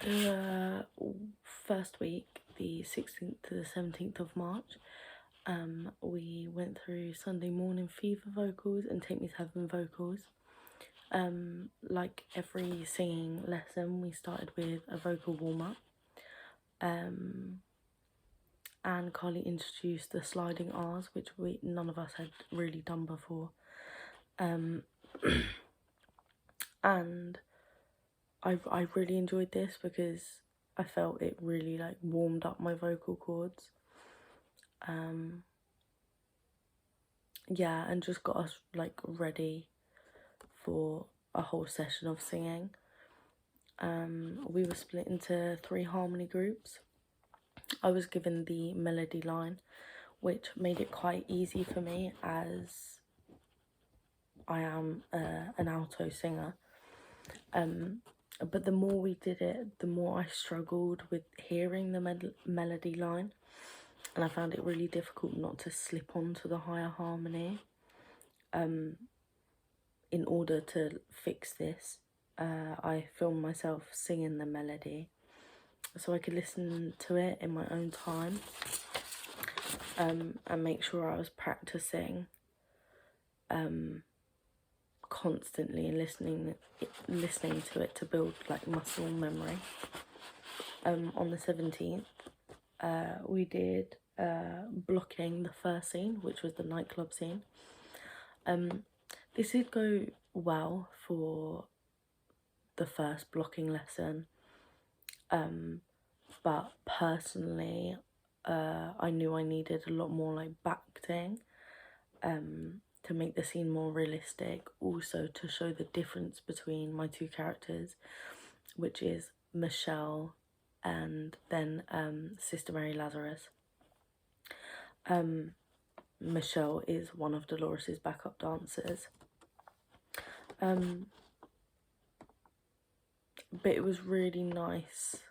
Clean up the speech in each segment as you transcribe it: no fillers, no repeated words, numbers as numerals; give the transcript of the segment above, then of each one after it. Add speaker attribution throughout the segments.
Speaker 1: The first week, the 16th to the 17th of March, we went through Sunday Morning Fever vocals and Take Me to Heaven vocals. Like every singing lesson, we started with a vocal warm-up. And Carly introduced the sliding R's, which none of us had really done before. And I really enjoyed this because I felt it really like warmed up my vocal cords. Yeah, and just got us like ready for a whole session of singing. We were split into 3 harmony groups. I was given the melody line, which made it quite easy for me as I am an alto singer. But the more we did it, the more I struggled with hearing the melody line, and I found it really difficult not to slip onto the higher harmony. In order to fix this, I filmed myself singing the melody so I could listen to it in my own time, and make sure I was practicing constantly and listening to it to build like muscle memory. On the 17th, we did blocking the first scene, which was the nightclub scene. This did go well for the first blocking lesson, but personally, I knew I needed a lot more like acting to make the scene more realistic, also to show the difference between my two characters, which is Michelle and then Sister Mary Lazarus. Michelle is one of Dolores's backup dancers. But it was really nice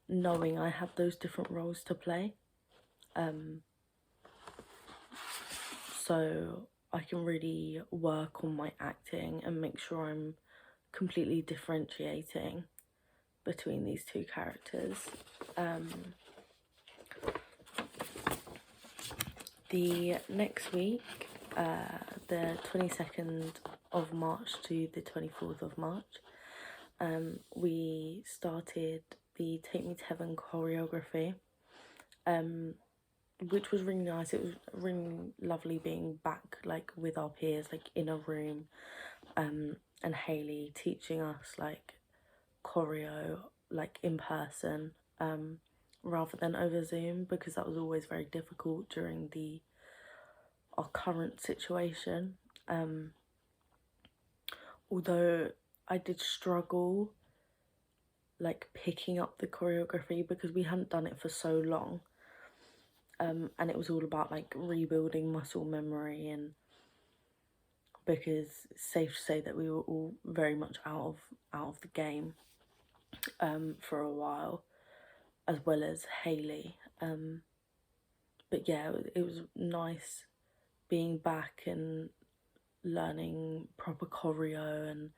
Speaker 1: knowing I had those different roles to play. So I can really work on my acting and make sure I'm completely differentiating between these two characters. The next week, the 22nd of March to the 24th of March, we started the Take Me to Heaven choreography, which was really nice. It was really lovely being back like with our peers, like in a room, and Hayley teaching us like choreo like in person, rather than over Zoom, because that was always very difficult during our current situation. Although I did struggle like picking up the choreography because we hadn't done it for so long, and it was all about like rebuilding muscle memory, and because it's safe to say that we were all very much out of the game for a while, as well as Hayley. But yeah, it was nice being back and learning proper choreo and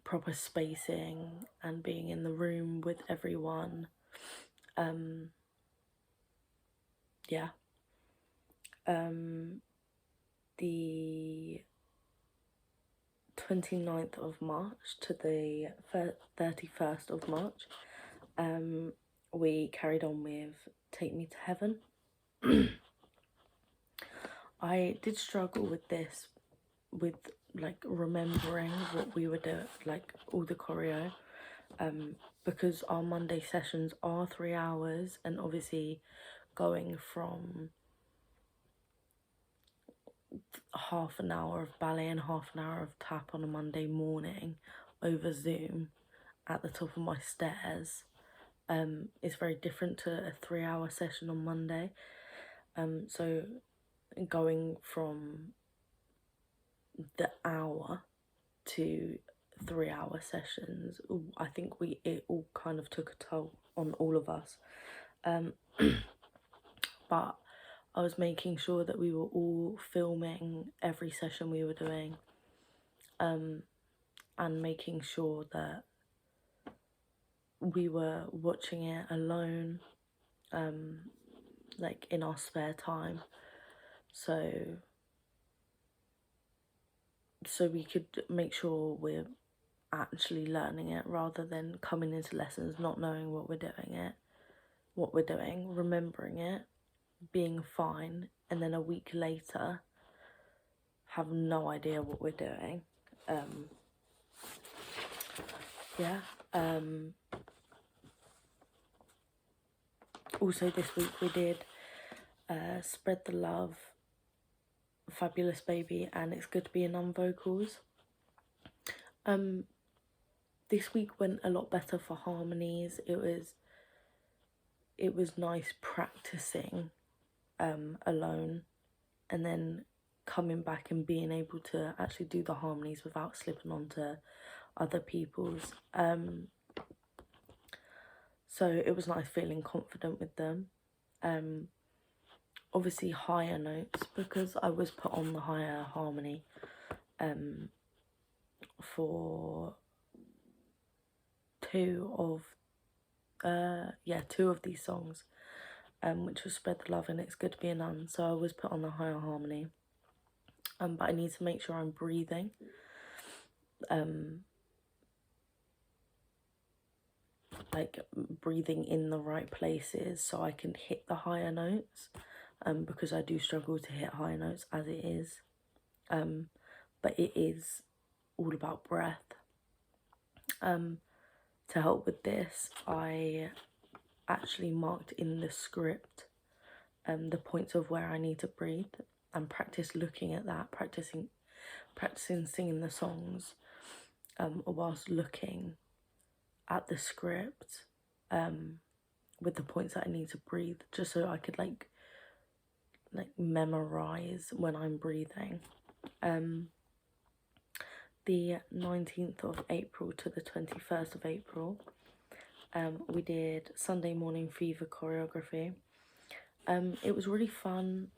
Speaker 1: proper spacing and being in the room with everyone. Yeah. The 29th of March to the 31st of March, we carried on with Take Me to Heaven. I did struggle with this, with like remembering what we were doing, like all the choreo, because our Monday sessions are 3 hours, and obviously going from half an hour of ballet and half an hour of tap on a Monday morning over Zoom at the top of my stairs is very different to a 3 hour session on Monday. So going from the hour to 3 hour sessions, I think it all kind of took a toll on all of us. But I was making sure that we were all filming every session we were doing, and making sure that we were watching it alone, like in our spare time, so we could make sure we're actually learning it rather than coming into lessons not knowing what we're doing, remembering it, being fine, and then a week later have no idea what we're doing. Yeah. Also this week we did Spread the Love, Fabulous Baby, and It's Good to Be a Nun vocals. This week went a lot better for harmonies. It was nice practicing alone, and then coming back and being able to actually do the harmonies without slipping onto other people's. So it was nice feeling confident with them. Obviously higher notes, because I was put on the higher harmony for two of these songs, which was Spread the Love and It's Good to Be a Nun. So I was put on the higher harmony, but I need to make sure I'm breathing, like breathing in the right places so I can hit the higher notes, because I do struggle to hit higher notes as it is, but it is all about breath. To help with this, I actually marked in the script the points of where I need to breathe, and practice looking at that, practicing singing the songs whilst looking at the script with the points that I need to breathe, just so I could like memorize when I'm breathing. The 19th of April to the 21st of April, we did Sunday Morning Fever choreography. It was really fun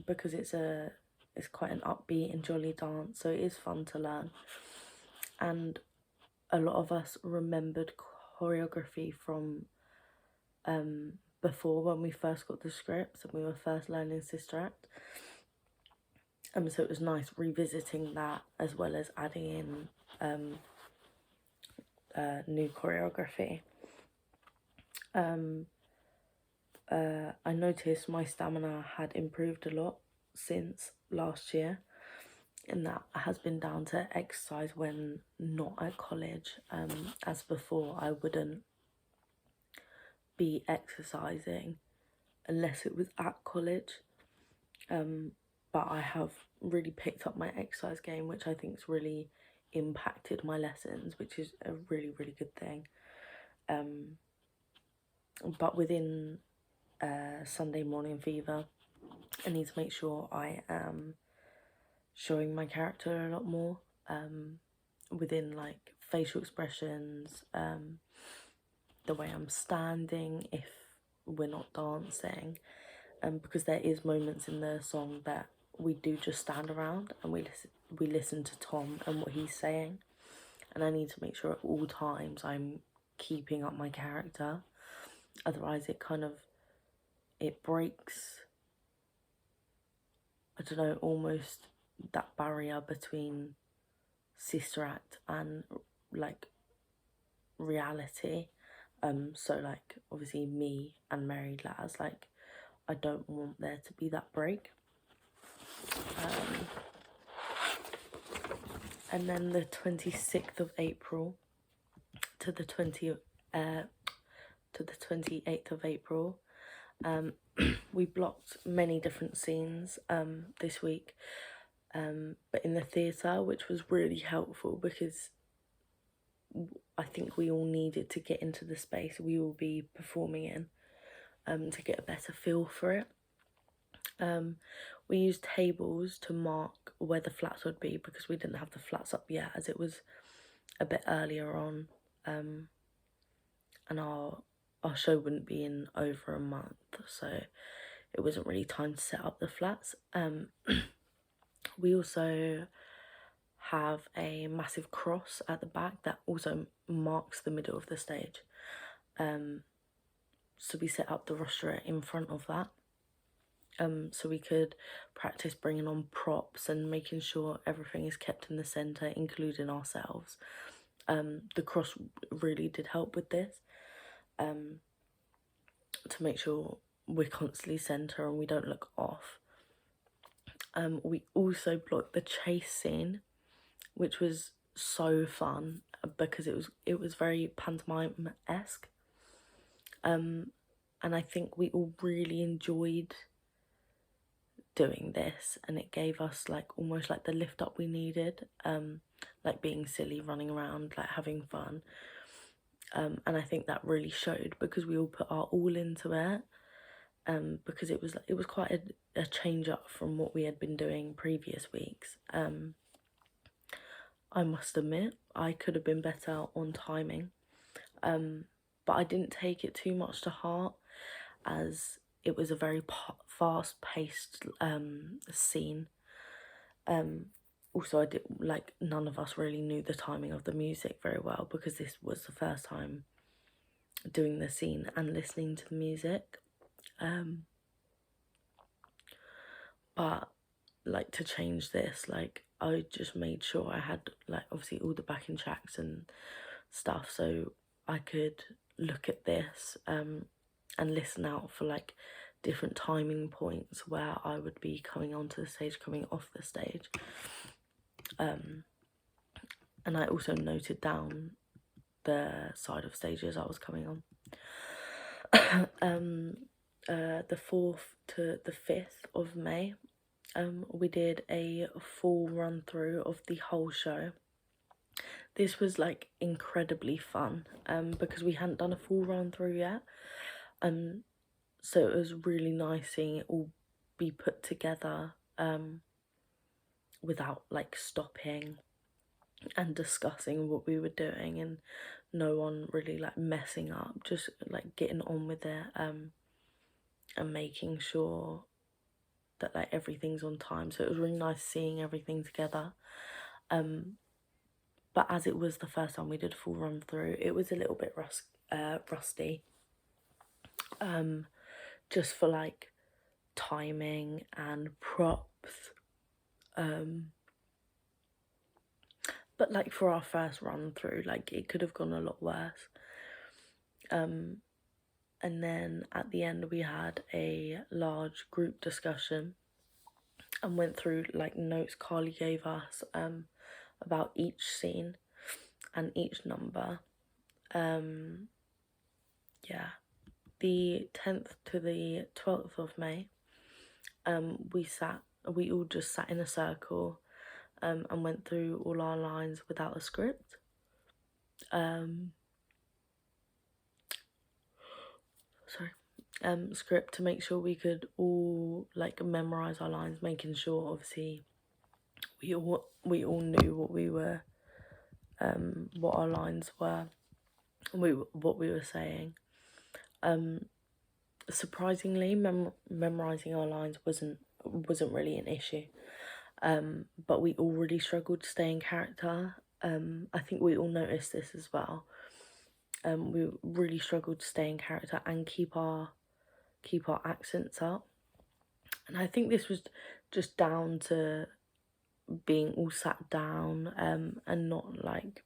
Speaker 1: because it's quite an upbeat and jolly dance, so it is fun to learn. And a lot of us remembered choreography from before, when we first got the scripts and we were first learning Sister Act. So it was nice revisiting that, as well as adding in new choreography. I noticed my stamina had improved a lot since last year, and that has been down to exercise when not at college. As before, I wouldn't be exercising unless it was at college, but I have really picked up my exercise game, which I think has really impacted my lessons, which is a really, really good thing. But within Sunday Morning Fever, I need to make sure I am showing my character a lot more, within like facial expressions, the way I'm standing if we're not dancing, because there is moments in the song that we do just stand around and we listen to Tom and what he's saying, and I need to make sure at all times I'm keeping up my character, otherwise it breaks, I don't know, almost that barrier between Sister Act and like reality. So like obviously me and Mary Laz, like I don't want there to be that break. And then the 26th of April to the 28th of April, we blocked many different scenes this week, but in the theatre, which was really helpful because I think we all needed to get into the space we will be performing in, to get a better feel for it. We used tables to mark where the flats would be because we didn't have the flats up yet, as it was a bit earlier on, and our show wouldn't be in over a month, so it wasn't really time to set up the flats. We also have a massive cross at the back that also marks the middle of the stage. So we set up the rostra in front of that, so we could practice bringing on props and making sure everything is kept in the centre, including ourselves. The cross really did help with this, to make sure we're constantly centre and we don't look off. We also blocked the chase scene, which was so fun because it was very pantomime-esque. And I think we all really enjoyed doing this, and it gave us like almost like the lift up we needed, like being silly, running around, like having fun. And I think that really showed because we all put our all into it, because it was quite a change up from what we had been doing previous weeks. I must admit I could have been better on timing, but I didn't take it too much to heart, as it was a very fast-paced scene. Also, I did like none of us really knew the timing of the music very well because this was the first time doing the scene and listening to the music. But like to change this, like I just made sure I had like obviously all the backing tracks and stuff, so I could look at this and listen out for like different timing points where I would be coming onto the stage, coming off the stage. And I also noted down the side of stages I was coming on. The 4th to the 5th of May, we did a full run through of the whole show. This was like incredibly fun, because we hadn't done a full run through yet. So it was really nice seeing it all be put together, without like stopping and discussing what we were doing, and no one really like messing up, just like getting on with it, and making sure that like everything's on time. So it was really nice seeing everything together. But as it was the first time we did a full run through, it was a little bit rusty, just for like timing and props. But like for our first run through, like it could have gone a lot worse. And then at the end we had a large group discussion and went through like notes Carly gave us, about each scene and each number. Yeah, the 10th to the 12th of May, we all just sat in a circle, and went through all our lines without a script. Script to make sure we could all like memorize our lines, making sure obviously we all knew what we were, what our lines were, and what we were saying. Surprisingly, memorizing our lines wasn't really an issue, but we all really struggled to stay in character. I think we all noticed this as well. We really struggled to stay in character and keep our accents up, and I think this was just down to being all sat down, and not like